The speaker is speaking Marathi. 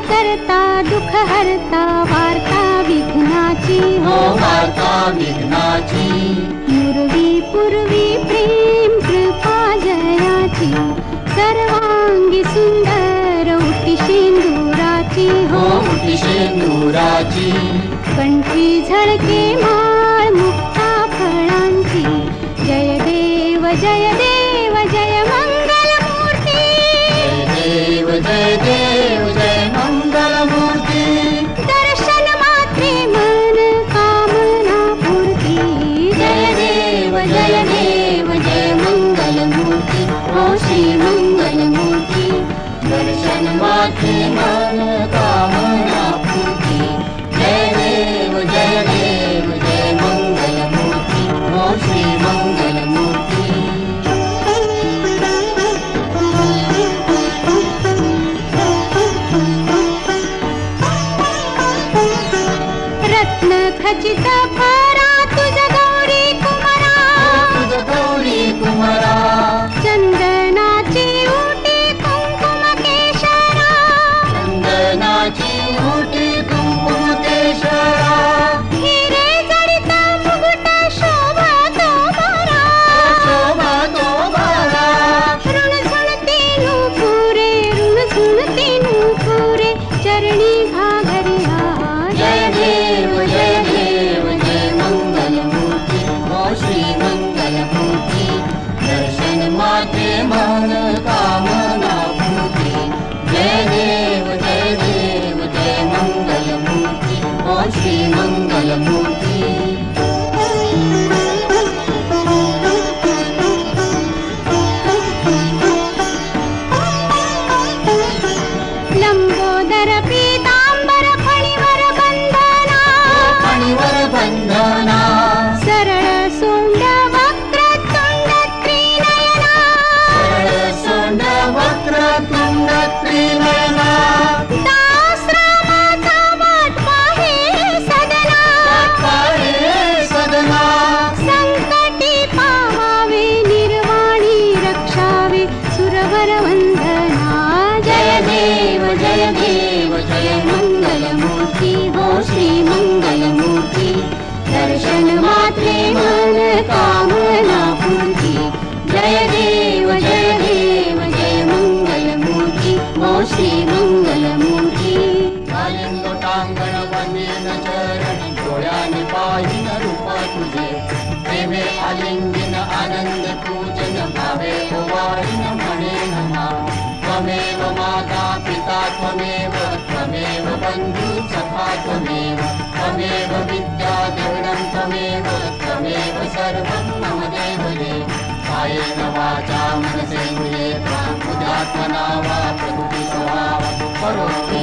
करता दुःख हरता वार्ता विघ्नाची हो वार्ता विघ्नाची पूर्वी प्रेम कृपा जयाची सर्वांगी सुंदर उटी शेंदुराची हो उटी शेंदुराची कंठी झळके माळ मुक्ता फळांची जय देव जय देव जय मंगल मूर्ती जय देव जय मंगल मूर्ती दर्शन मात्रे मन कामना पूर्ती जय देव जय मंगल मूर्ती हो श्री मंगल मूर्ती दर्शन मात्रे मन कामना पूर्ती जय देव जय मंगल मूर्ती हो श्री मंगल मूर्ती रत्न खचित भरा तुझ गौरी कुमारा चंदनाची उटी कुंकुम केशरा चंदनाची उटी कुंकुम केशरा हिरे जडित मुकुट शोभा तो बरा ऋण झुणती नूपुरे चरणी घाघरिया जय देव जय मंगल मूर्ती हो श्री मंगल मूर्ती दर्शन माते मन कामना पूर्ती जय देव जय मंगल मूर्ती हो श्री मंगल मूर्ती लंबोदर पीतांबर फणीवर बंधना सरळ सोंड वक्रतुंड त्रिनयना सोंड वक्रतुंड त्रिनयना दासरामाचा वाट पाहे सदना संकटी पावावे निर्वाणी रक्षावे सुरवर वंदना जय देव जय मंगल मूर्ती हो श्री मंगल मूर्ती दर्शन मात्रे मन कामना पूर्ती जय देव जय मंगल मूर्ती हो श्री मंगल मूर्ती लोटांगण वंदेन चरण डोळ्याने पाहिन रूप तुझे प्रेमे आलिंगन आनंद पूजन भावे ओवाळीन म्हणे नमा त्वमेव माता पिता त्वमेव बंधू सखा त्वमेव विद्या देवनं त्वमेव सर्वं मम देवदेव कायेन वाचा मनसेन्द्रिये त्वां बुद्ध्यात्मना वा प्रकृति स्वभाव करोमि